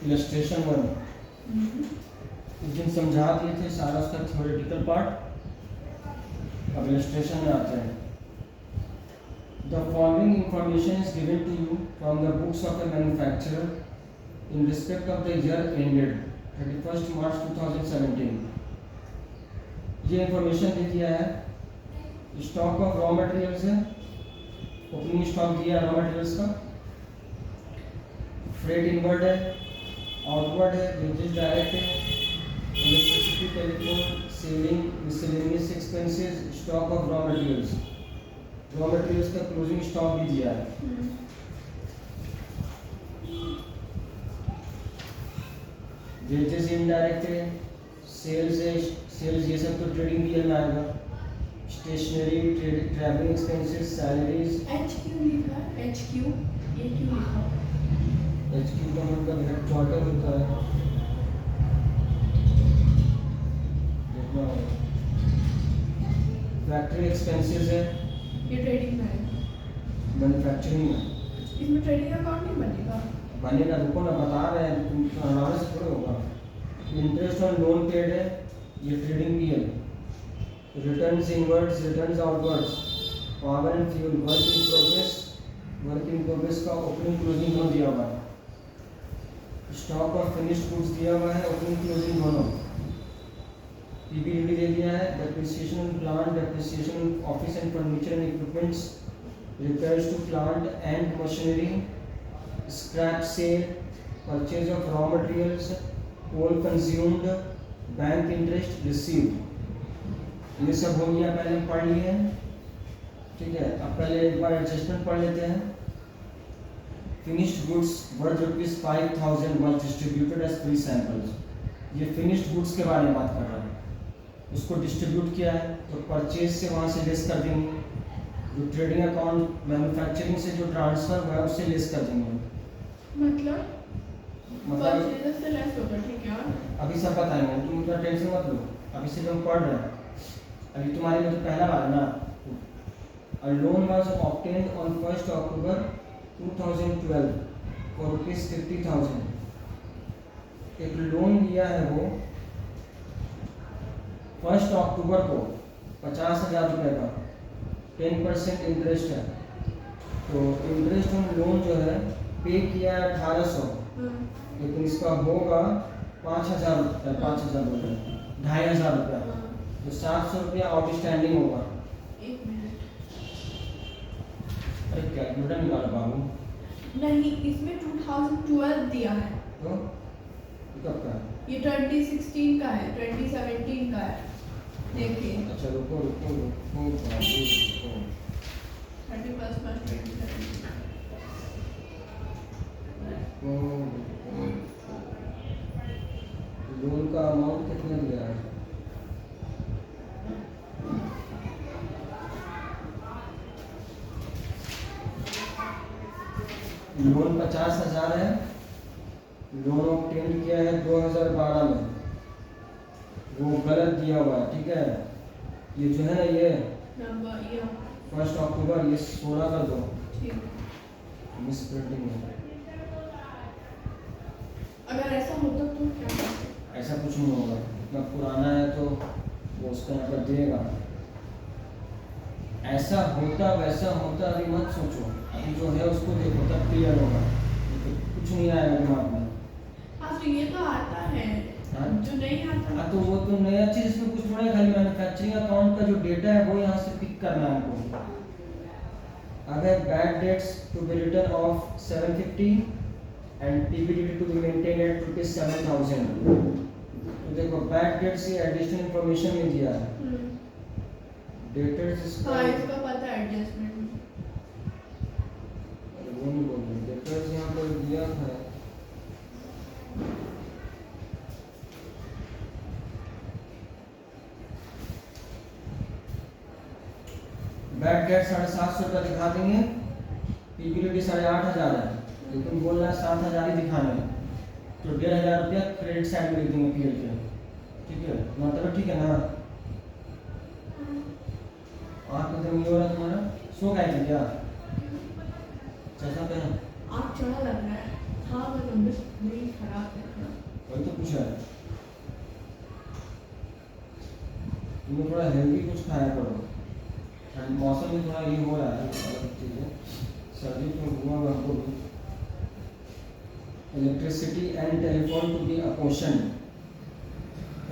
Illustration 1 उस दिन समझा दिए थे सारा उसका थ्योरेटिकल पार्ट। अब इलस्ट्रेशन में आते हैं। The following information is given to you from the books of a manufacturer in respect of the year ended 31st March 2017। ये इंफॉर्मेशन दे दिया है। स्टॉक ऑफ रॉ मटेरियल्स है, ओपनिंग स्टॉक दिया रॉ मटेरियल्स का। फ्रेट इनवर्ड है, outward है, wages direct है, electricity, telephone, selling, miscellaneous expenses, stock of raw materials. Raw materials का क्लोजिंग स्टॉक भी दिया है। वेजेस इनडायरेक्ट है, सेल्स है, सेल्स ये सब तो ट्रेडिंग भी में आएगा। Stationery, travelling expenses, salaries. H Q लिखा है, एच क्यू, ये क्यों लिखा है? एच क्यू का मतलब हेडक्वार्टर होता है। फैक्ट्री एक्सपेंसेस है, ये ट्रेडिंग में है। मैन्युफैक्चरिंग में। इसमें ट्रेडिंग अकाउंट नहीं बनेगा। बनेगा, रुको ना, बता रहे हैं, तुम आराम से थोड़ा होगा। इंटरेस्ट ऑन लोन पेड है, ये ट्रेडिंग भी है। Returns inwards, returns outwards, power and fuel, work in progress का ओपनिंग क्लोजिंग दोनों दिया हुआ है। स्टॉक ऑफ फिनिश्ड गुड्स दिया हुआ है, ओपनिंग क्लोजिंग दोनों। पीबीडीटी दे दिया है, depreciation on plant, depreciation on office and furniture and equipments, repairs to plant and machinery, scrap sale, purchase of raw materials, coal consumed, bank interest received. ये सब हो गया, पहले हम पढ़ लिए हैं, ठीक है। अब पहले एक बार एडजस्टमेंट पढ़ लेते हैं। Finished goods worth ₹5,000 was distributed as free samples। ये फिनिश्ड गुड्स के बारे में बात कर रहा है। उसको डिस्ट्रीब्यूट किया है तो परचेज से वहाँ से लेस कर देंगे, जो ट्रेडिंग अकाउंट मैन्युफैक्चरिंग से जो ट्रांसफर हुआ है उससे लेस कर देंगे। मतलब परचेज से लेस होगा, ठीक है। अभी सब बताएंगे, तुम उतना टेंशन मत लो, अभी से हम पढ़ रहे हैं। अभी तुम्हारे लिए तो पहला बार है ना। A loan was obtained on 1st October 2012 for ₹50,000। एक लोन लिया है वो 1 अक्टूबर को 50,000 रुपये का, 10% इंटरेस्ट है। तो इंटरेस्ट ऑन लोन जो है पे किया है 1800, लेकिन इसका होगा 5,000 रुपये, 5,000 रुपये, 2,500 रुपया, तो 700 रुपया आउटस्टैंडिंग होगा। एक मिनट, अरे कैलकुलेटर निकालो बाबू। नहीं, इसमें 2012 दिया है, तो ये कब का है? ये 2016 का है, 2017 का है। देखिए अच्छा रुको रुको रुको बाबू रुको। 31st March 2017। लोन का अमाउंट कितना दिया है? लोन 50,000 है। लोन ऑब्टेन किया है 2012 में, वो गलत दिया हुआ है, ठीक है। ये जो है ना, ये नंबर ये 1 अक्टूबर, ये 16 कर दो, ठीक। मिस प्रिंटिंग है। अगर ऐसा होता तो क्या करते? ऐसा कुछ नहीं होगा, इतना पुराना है तो वो उसका यहाँ पर देगा। ऐसा होता वैसा होता अभी मत सोचो, अभी जो है उसको देखो, तब क्लियर होगा। तो कुछ नहीं आएगा दिमाग में। हाँ तो ये तो आता है, हाँ? जो नहीं आता। हाँ तो वो तो नया चीज़, इसमें कुछ थोड़ा है, खाली मैन्युफैक्चरिंग अकाउंट का जो डेटा है वो यहाँ से पिक करना है हमको। अगर bad debts to be written off 750 and PBDT to be maintain at ₹7,000। तो देखो बैड डेट्स ये एडिशनल इंफॉर्मेशन में दिया है। डेटर्स हाँ इसका पता है एडजस्टमेंट में। वो नहीं बोल रहे, डेटर्स यहाँ पर दिया है। बैड डेट 750 रुपया दिखा देंगे, पीबीडीटी 8,500 है, लेकिन बोल रहा है 7,000 ही दिखाना है, तो 1,500 रुपया क्रेडिट साइड में लिख देंगे पीएल के, ठीक है। मतलब ठीक है ना। आँख एकदम ये हो रहा तुम्हारा, सो गए थे क्या? चश्मा पहनो। आँख चढ़ा लग रहा है। हाँ मतलब बस दिल खराब है थोड़ा। वही तो पूछा है। तुम थोड़ा हेल्दी कुछ खाया करो, ठंड मौसम भी थोड़ा ये हो रहा है, अलग चीज़ें सर्दी तो हुआ हुआ हमको भी। Electricity and telephone to be a question.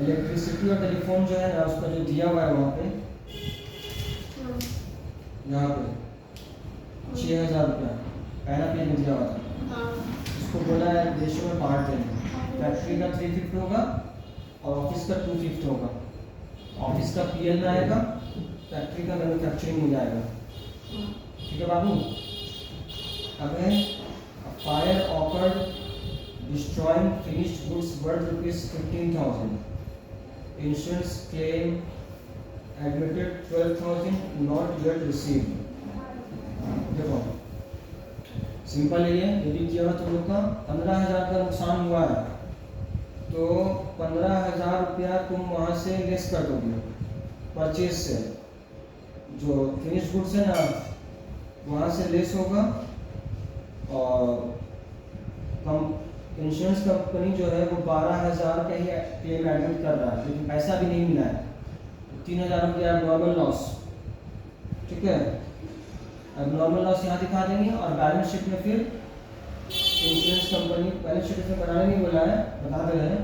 Electricity और टेलीफोन जो है ना, उसका जो दिया हुआ है वहाँ पे, हाँ यहाँ पे 6,000 रुपया पहला पेज में दिया हुआ था। हाँ उसको बोला है रेशियो में बांट देना। फैक्ट्री का 3/5 होगा और ऑफिस का 2/5 होगा। ऑफिस का पीएल में आएगा, फैक्ट्री का मैन्युफैक्चरिंग में जाएगा। हाँ ठीक है बाबू। अब है fire awkward destroying finished goods worth ₹15,000। Insurance claim admitted 12,000 not yet received. देखो सिंपल है ये, यदि किया तुम लोग का 15,000 का नुकसान हुआ है तो 15,000 रुपया तुम वहाँ से लेस कर दोगे परचेज से। जो फिनिश गुड्स है ना वहाँ से लेस होगा, और कम इंश्योरेंस कंपनी जो है वो 12,000 का ही क्लेम एडमिट कर रहा है, लेकिन पैसा भी नहीं मिला है, तो 3,000 रुपया नॉर्मल लॉस। ठीक है, अब नॉर्मल लॉस यहाँ दिखा देंगे और बैलेंस शीट में फिर इंश्योरेंस कंपनी, बैलेंस शीट में बनाने नहीं बोला है, बता दे रहे हैं,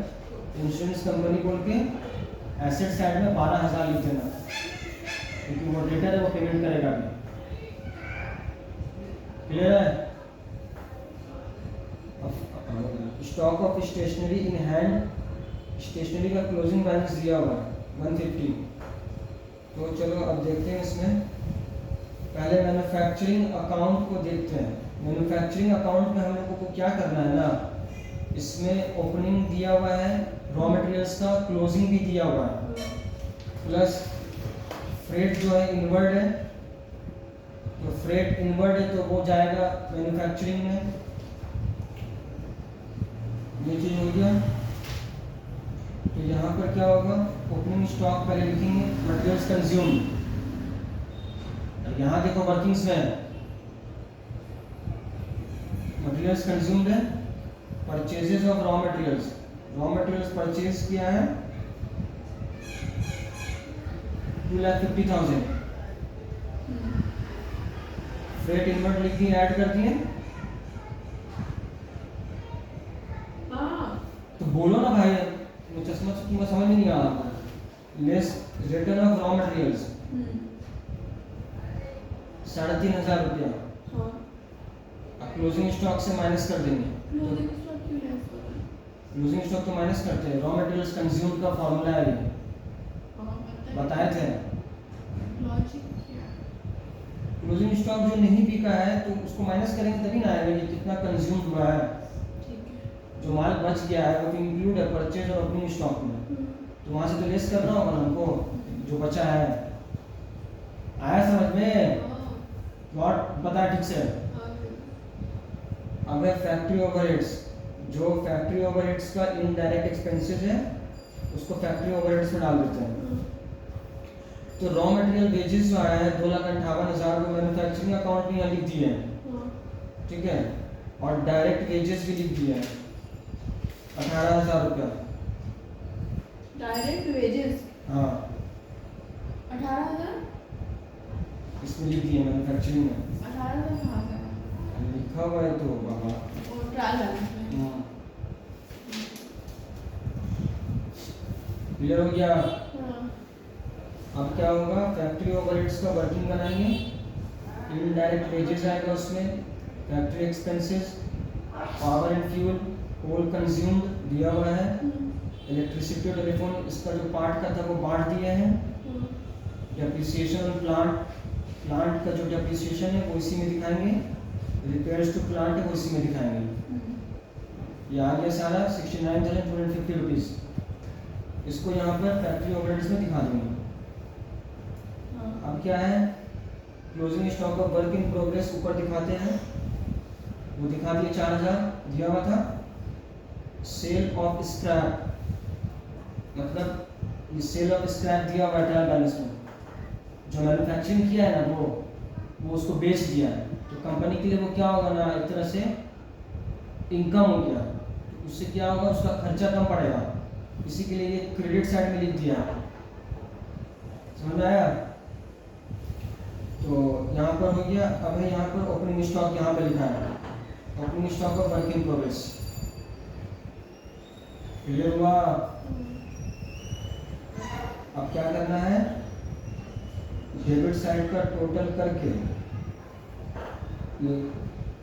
इंश्योरेंस कंपनी बोल के एसेट साइड में 12,000 लिख देना, क्योंकि वो डेटर है वो पेमेंट करेगा भी। क्लियर है। Stock of stationery in hand, stationery का क्लोजिंग बैलेंस दिया हुआ है 150। तो चलो अब देखते हैं इसमें, पहले मैन्युफैक्चरिंग अकाउंट को देखते हैं। मैन्युफैक्चरिंग अकाउंट में हम लोगों को क्या करना है ना, इसमें ओपनिंग दिया हुआ है, रॉ मटेरियल्स का क्लोजिंग भी दिया हुआ है, प्लस फ्रेट जो है इनवर्ड है, तो फ्रेट इनवर्ड है तो वो जाएगा मैन्युफैक्चरिंग में। ये चीज हो गया। तो यहाँ पर क्या होगा, ओपनिंग स्टॉक पहले लिखेंगे, मटेरियल्स कंज्यूम्ड। यहाँ देखो वर्किंग्स में मटेरियल्स कंज्यूम्ड है, purchases of raw materials, raw materials purchase किया है 2,50,000। फ्रेट इनवर्ड लिख दिए, ऐड कर दिए। तो बोलो ना भाई, चश्मा से तुमको समझ नहीं आ रहा। Less return of raw materials 3,500 रुपया, क्लोजिंग स्टॉक से माइनस कर देंगे। क्लोजिंग स्टॉक तो माइनस करते हैं, रॉ मटेरियल्स कंज्यूम का फॉर्मूला है ये, बताए थे। क्लोजिंग स्टॉक जो नहीं बिका है तो उसको माइनस करेंगे तभी ना आएगा कि कितना कंज्यूम हुआ है। जो माल बच गया है वो तो इंक्लूड है परचेज और ओपनिंग स्टॉक में, तो वहाँ से तो लेस करना होगा ना हमको जो बचा है। आया समझ में? प्लॉट बता ठीक से। अब है फैक्ट्री ओवरहेड्स, जो फैक्ट्री ओवरहेड्स का इनडायरेक्ट एक्सपेंसेस है उसको फैक्ट्री ओवरहेड्स में डाल देते हैं। तो रॉ मटेरियल वेजेस जो आया है 2,58,000 को मैन्युफैक्चरिंग अकाउंट में यहाँ लिख दिए हैं, ठीक है, और डायरेक्ट वेजेस भी लिख दिए हैं 18,000 रुपया। डायरेक्ट वेजेस हाँ 18,000, इसमें लिख दिए मैन्युफैक्चरिंग में 18,000 कहाँ का है? लिखा हुआ है तो बाबा। और ट्रायल बैलेंस में क्लियर हो गया। हाँ। अब क्या होगा, फैक्ट्री ओवरहेड्स का वर्किंग बनाएंगे, इनडायरेक्ट वेजेस आएगा उसमें, factory expenses, power and fuel, coal consumed दिया हुआ है, इलेक्ट्रिसिटी और टेलीफोन इसका जो पार्ट का था वो बांट दिए हैं, डेप्रिसिएशन ऑन प्लांट, प्लांट का जो डेप्रिसिएशन है वो इसी में दिखाएंगे, रिपेयर्स टू प्लांट है वो इसी में दिखाएंगे। ये आ गया सारा 69,250 रुपीज़, इसको यहाँ पर फैक्ट्री ओवरहेड्स में दिखा देंगे। अब क्या है, closing stock of work in progress ऊपर दिखाते हैं, वो दिखा दिए 4,000 दिया हुआ था। सेल ऑफ स्क्रैप, मतलब ये सेल ऑफ स्क्रैप दिया हुआ है ट्रायल बैलेंस में, जो मैन्युफैक्चरिंग किया है ना वो उसको बेच दिया है, तो कंपनी के लिए वो क्या होगा ना, एक तरह से इनकम हो गया, तो उससे क्या होगा, उसका खर्चा कम पड़ेगा, इसी के लिए ये क्रेडिट साइड में लिख दिया। समझ में आया? तो यहाँ पर हो गया। अब है यहाँ पर ओपनिंग स्टॉक, यहाँ पर लिखा है opening stock of work in progress. Clear हुआ? अब क्या करना है, डेबिट साइड का टोटल करके ये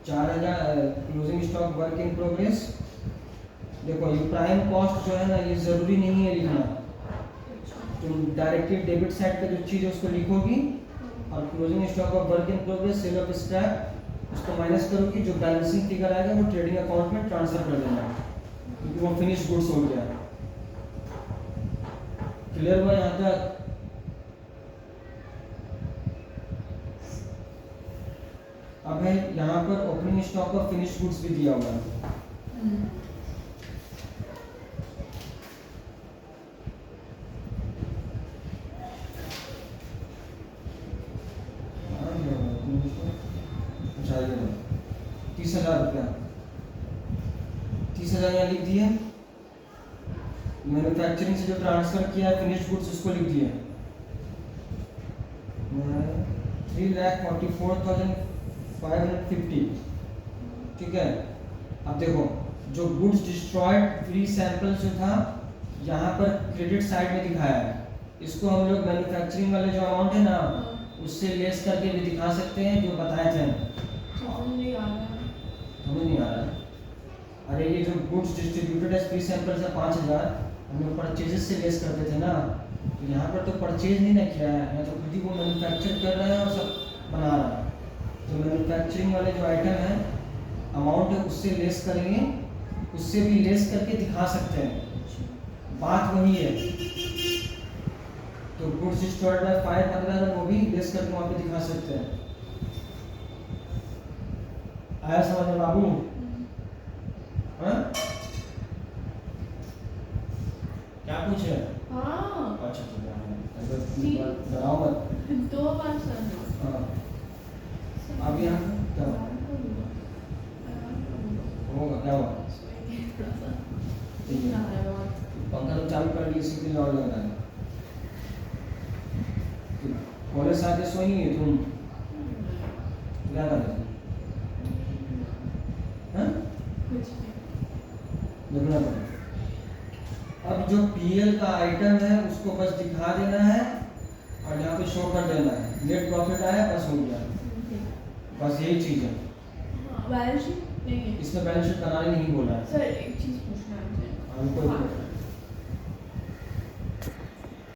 4000 closing stock work in progress. देखो ये प्राइम कॉस्ट जो है ना, ये जरूरी नहीं है लिखना, तुम डायरेक्टली डेबिट साइड पे जो चीज़ है उसको लिखोगी और closing stock of work in progress, sale of scrap, उसको माइनस करोगी, जो बैलेंसिंग फिगर आएगा वो ट्रेडिंग अकाउंट में ट्रांसफर कर देना, क्योंकि वो फिनिश गुड्स हो गया। क्लियर हुआ यहाँ तक? अब है यहाँ पर opening stock of finish goods भी दिया हुआ है। अच्छा ये 30,000 रुपया, 30,000 यहाँ लिख दिए। मैन्युफैक्चरिंग से जो ट्रांसफर किया है फिनिश गुड्स, उसको लिख दिए 3,44,550। ठीक है। अब देखो जो गुड्स डिस्ट्रॉयड फ्री सैंपल जो था, यहाँ पर क्रेडिट साइड में दिखाया है, इसको हम लोग मैन्युफैक्चरिंग वाले जो अमाउंट है ना, उससे लेस करके भी दिखा सकते हैं, जो बताए थे। समझ नहीं आ रहा है? अरे ये जो goods distributed as free sample से 5,000 हम लोग परचेजेस से लेस करते थे ना, तो यहाँ पर तो परचेज नहीं ना किया है, यहाँ तो खुद ही वो मैन्युफैक्चर कर रहे हैं और सब बना रहा है। तो मैन्युफैक्चरिंग वाले जो आइटम है, अमाउंट है उससे लेस करेंगे, उससे भी लेस करके दिखा सकते हैं, बात वही है। तो गुड्स डिस्ट्रॉयड बाय 5,000 वो भी लेस करके वहाँ पे दिखा सकते हैं। आया समझ में बाबू? हाँ? क्या पूछे? हाँ। अच्छा ठीक है, डराओ मत। 2 बार सुनो। हाँ। अब यहाँ क्या होगा, क्या होगा? पंखा तो चालू कर लिए, इसी के लिए और लग रहा है। कॉलेज से आके सोई नहीं है तुम? क्या कर रहे थे? देखना पड़ेगा। अब जो पीएल का आइटम है उसको बस दिखा देना है और यहाँ पे शो कर देना है, नेट प्रॉफिट आया बस हो गया, बस यही चीज़ है। बैलेंस शीट नहीं है इसमें बैलेंस शीट बनाने नहीं बोला है सर। एक चीज़ पूछना है मुझे। हमको।